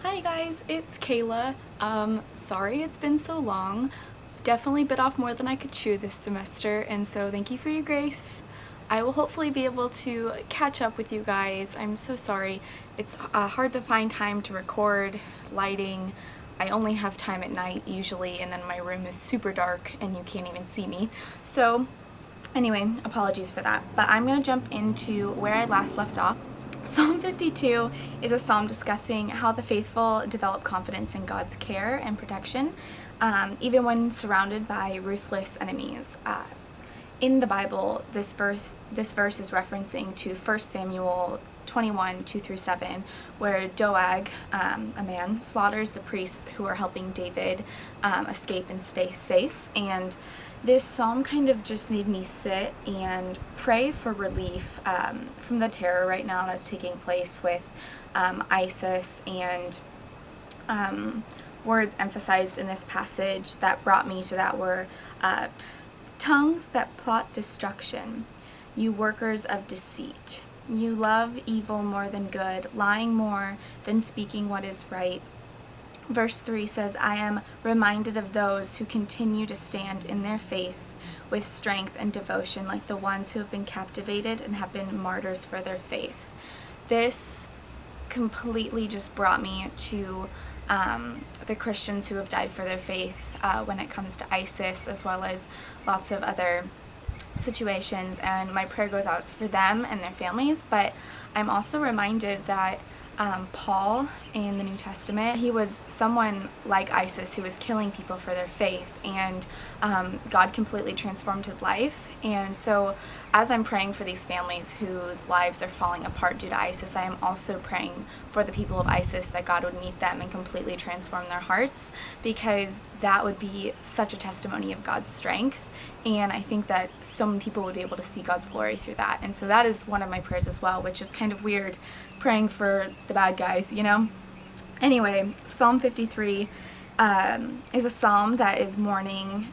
Hi guys, it's Kayla. Sorry it's been so long. Definitely bit off more than I could chew this semester, and so thank you for your grace. I will hopefully be able to catch up with you guys. I'm so sorry. It's hard to find time to record, lighting. I only have time at night usually, and then my room is super dark and you can't even see me. So anyway, apologies for that. But I'm going to jump into where I last left off. Psalm 52 is a psalm discussing how the faithful develop confidence in God's care and protection, even when surrounded by ruthless enemies. In the Bible, this verse is referencing to 1 Samuel 21, 2-7, where Doeg, a man, slaughters the priests who are helping David escape and stay safe. And this psalm kind of just made me sit and pray for relief from the terror right now that's taking place with ISIS, and words emphasized in this passage that brought me to that were tongues that plot destruction, you workers of deceit. You love evil more than good, lying more than speaking what is right. Verse 3 says, I am reminded of those who continue to stand in their faith with strength and devotion, like the ones who have been captivated and have been martyrs for their faith. This completely just brought me to the Christians who have died for their faith when it comes to ISIS, as well as lots of other situations, and my prayer goes out for them and their families. But I'm also reminded that Paul in the New Testament, he was someone like ISIS who was killing people for their faith, and God completely transformed his life. And so as I'm praying for these families whose lives are falling apart due to ISIS, I am also praying for the people of ISIS that God would meet them and completely transform their hearts, because that would be such a testimony of God's strength. And I think that so many people would be able to see God's glory through that. And so that is one of my prayers as well, which is kind of weird, praying for the bad guys, you know? Anyway, Psalm 53 is a psalm that is mourning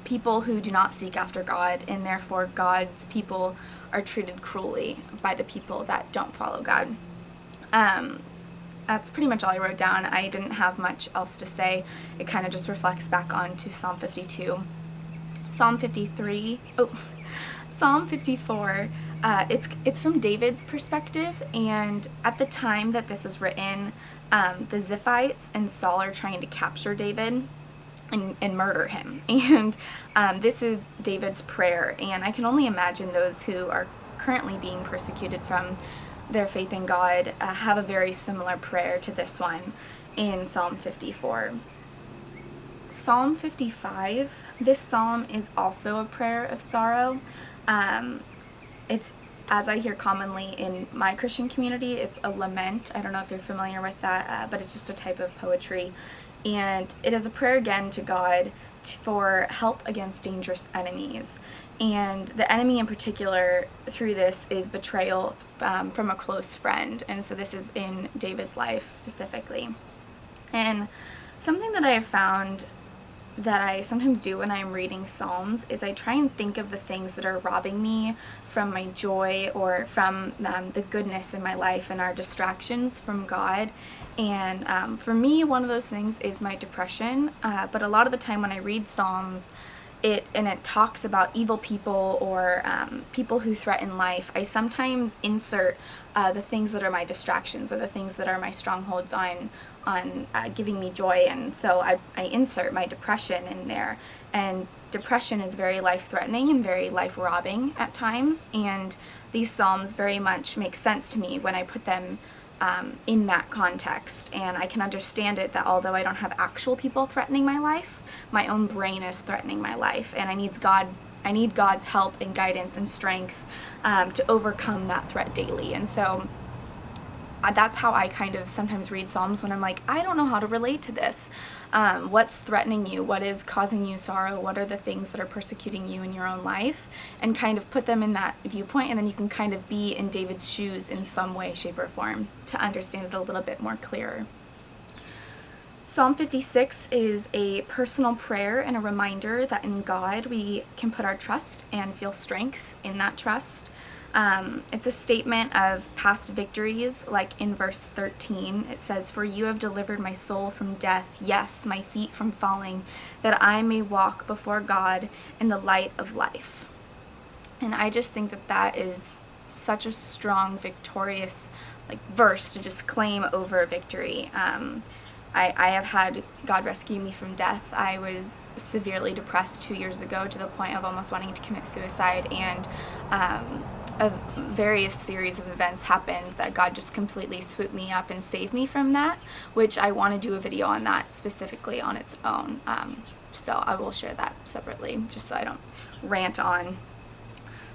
people who do not seek after God, and therefore God's people are treated cruelly by the people that don't follow God. That's pretty much all I wrote down. I didn't have much else to say. It kind of just reflects back onto Psalm 52. Psalm 54, it's from David's perspective, and at the time that this was written, the Ziphites and Saul are trying to capture David and murder him. And this is David's prayer, and I can only imagine those who are currently being persecuted from their faith in God have a very similar prayer to this one in Psalm 54. Psalm 55, this psalm is also a prayer of sorrow. It's, as I hear commonly in my Christian community, it's a lament. I don't know if you're familiar with that, but it's just a type of poetry. And it is a prayer again to God for help against dangerous enemies. And the enemy in particular through this is betrayal from a close friend. And so this is in David's life specifically. And something that I have found that I sometimes do when I'm reading Psalms is I try and think of the things that are robbing me from my joy or from the goodness in my life and our distractions from God. And for me, one of those things is my depression. But a lot of the time when I read Psalms, it talks about evil people or people who threaten life, I sometimes insert the things that are my distractions or the things that are my strongholds on giving me joy. And so I insert my depression in there. And depression is very life-threatening and very life-robbing at times. And these Psalms very much make sense to me when I put them in that context. And I can understand it that although I don't have actual people threatening my life, my own brain is threatening my life, and I need God's help and guidance and strength to overcome that threat daily. And so that's how I kind of sometimes read Psalms when I'm like, I don't know how to relate to this. What's threatening you? What is causing you sorrow? What are the things that are persecuting you in your own life? And kind of put them in that viewpoint, and then you can kind of be in David's shoes in some way, shape, or form to understand it a little bit more clearer. Psalm 56 is a personal prayer and a reminder that in God we can put our trust and feel strength in that trust. It's a statement of past victories, like in verse 13. It says, "For you have delivered my soul from death, yes, my feet from falling, that I may walk before God in the light of life." And I just think that that is such a strong, victorious verse to just claim over victory. I have had God rescue me from death. I was severely depressed 2 years ago to the point of almost wanting to commit suicide, and a various series of events happened that God just completely swooped me up and saved me from that, which I want to do a video on that specifically on its own. So I will share that separately just so I don't rant on.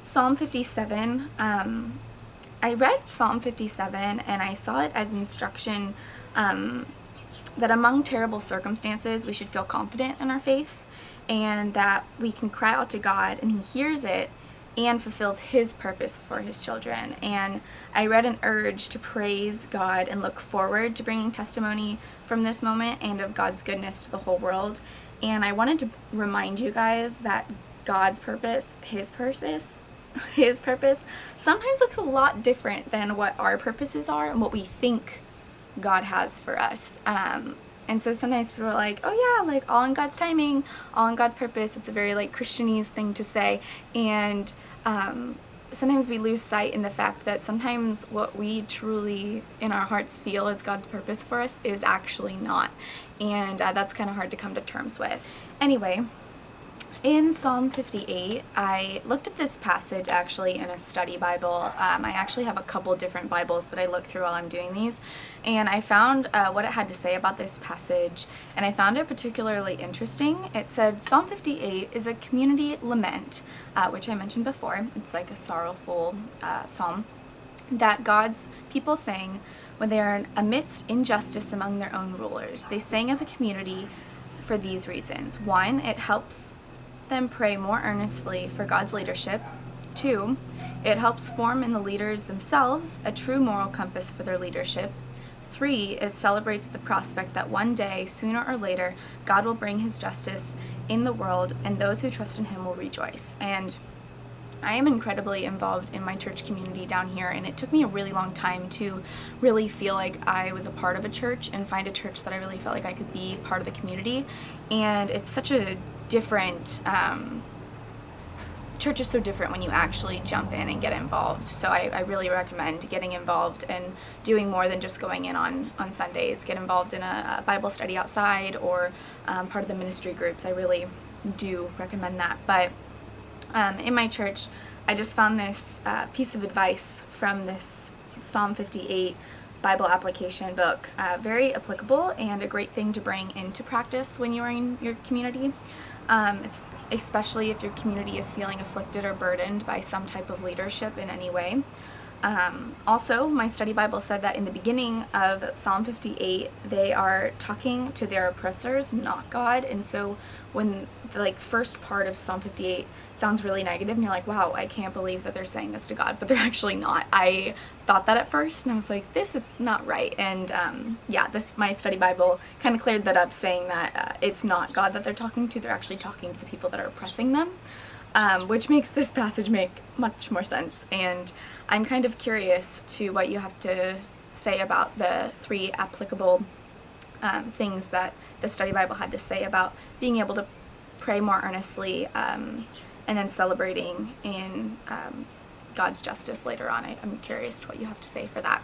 Psalm 57, I read Psalm 57 and I saw it as instruction that among terrible circumstances we should feel confident in our faith, and that we can cry out to God and He hears it and fulfills His purpose for His children. And I read an urge to praise God and look forward to bringing testimony from this moment and of God's goodness to the whole world. And I wanted to remind you guys that God's purpose, His purpose sometimes looks a lot different than what our purposes are and what we think God has for us. And so sometimes people are like, oh yeah, all in God's timing, all in God's purpose. It's a very Christianese thing to say. And sometimes we lose sight in the fact that sometimes what we truly in our hearts feel is God's purpose for us is actually not. And that's kind of hard to come to terms with. Anyway, in Psalm 58, I looked at this passage actually in a study Bible. I actually have a couple different Bibles that I look through while I'm doing these, and I found what it had to say about this passage, and I found it particularly interesting. It said, Psalm 58 is a community lament, which I mentioned before. It's like a sorrowful psalm that God's people sang when they are amidst injustice among their own rulers. They sang as a community for these reasons. 1, it helps them pray more earnestly for God's leadership. 2, it helps form in the leaders themselves a true moral compass for their leadership. 3, it celebrates the prospect that one day, sooner or later, God will bring His justice in the world and those who trust in Him will rejoice. And I am incredibly involved in my church community down here, and it took me a really long time to really feel like I was a part of a church and find a church that I really felt like I could be part of the community. And it's such a different, church is so different when you actually jump in and get involved. So I really recommend getting involved and doing more than just going in on Sundays. Get involved in a Bible study outside or part of the ministry groups. I really do recommend that. But in my church, I just found this piece of advice from this Psalm 58 Bible application book very applicable and a great thing to bring into practice when you're in your community. It's especially if your community is feeling afflicted or burdened by some type of leadership in any way. Also, my study Bible said that in the beginning of Psalm 58, they are talking to their oppressors, not God. And so when the first part of Psalm 58 sounds really negative and you're like, wow, I can't believe that they're saying this to God, but they're actually not. I thought that at first and I was like, this is not right. And my study Bible kind of cleared that up, saying that it's not God that they're talking to, they're actually talking to the people that are oppressing them. Which makes this passage make much more sense. And I'm kind of curious to what you have to say about the 3 applicable things that the study Bible had to say about being able to pray more earnestly and then celebrating in God's justice later on. I'm curious to what you have to say for that.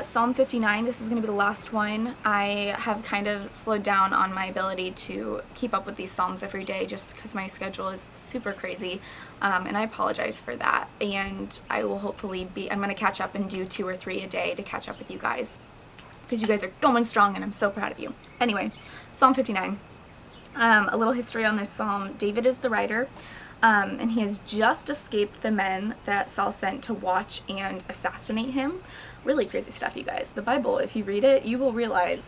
Psalm 59, this is going to be the last one. I have kind of slowed down on my ability to keep up with these Psalms every day just because my schedule is super crazy, and I apologize for that. And I will hopefully I'm going to catch up and do 2 or 3 a day to catch up with you guys because you guys are going strong and I'm so proud of you. Anyway, Psalm 59. A little history on this psalm. David is the writer. And he has just escaped the men that Saul sent to watch and assassinate him. Really crazy stuff, you guys. The Bible, if you read it, you will realize,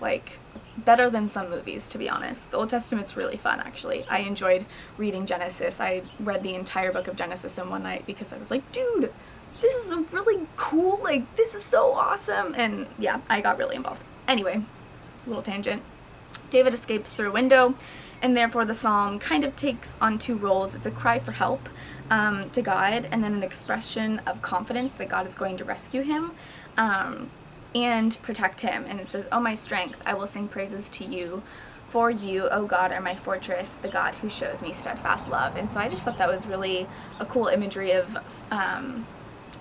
better than some movies, to be honest. The Old Testament's really fun, actually. I enjoyed reading Genesis. I read the entire book of Genesis in one night because I was like, dude, this is a really cool, this is so awesome. And yeah, I got really involved. Anyway, little tangent. David escapes through a window and therefore the psalm kind of takes on two roles. It's a cry for help to God, and then an expression of confidence that God is going to rescue him and protect him. And it says, "Oh my strength, I will sing praises to you. For you, O God, are my fortress, the God who shows me steadfast love." And so I just thought that was really a cool imagery of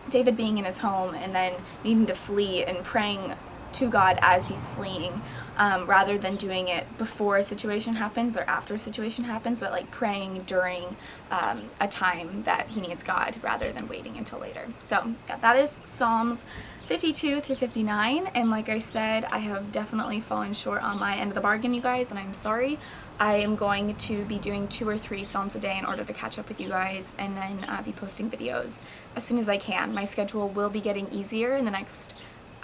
David being in his home and then needing to flee and praying to God as he's fleeing, rather than doing it before a situation happens or after a situation happens, but like praying during a time that he needs God rather than waiting until later. So yeah, that is Psalms 52 through 59, and like I said, I have definitely fallen short on my end of the bargain, you guys, and I'm sorry. I am going to be doing 2 or 3 Psalms a day in order to catch up with you guys, and then be posting videos as soon as I can. My schedule will be getting easier in the next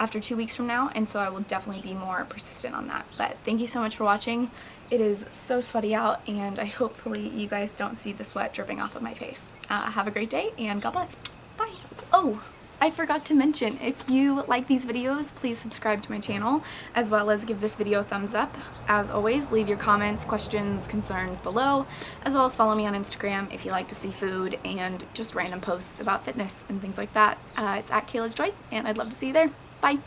after 2 weeks from now, and so I will definitely be more persistent on that. But thank you so much for watching. It is so sweaty out, and I hopefully you guys don't see the sweat dripping off of my face. Have a great day, and God bless. Bye. Oh, I forgot to mention, if you like these videos, please subscribe to my channel, as well as give this video a thumbs up. As always, leave your comments, questions, concerns below, as well as follow me on Instagram if you like to see food and just random posts about fitness and things like that. It's at Kayla's Joy, and I'd love to see you there. Bye!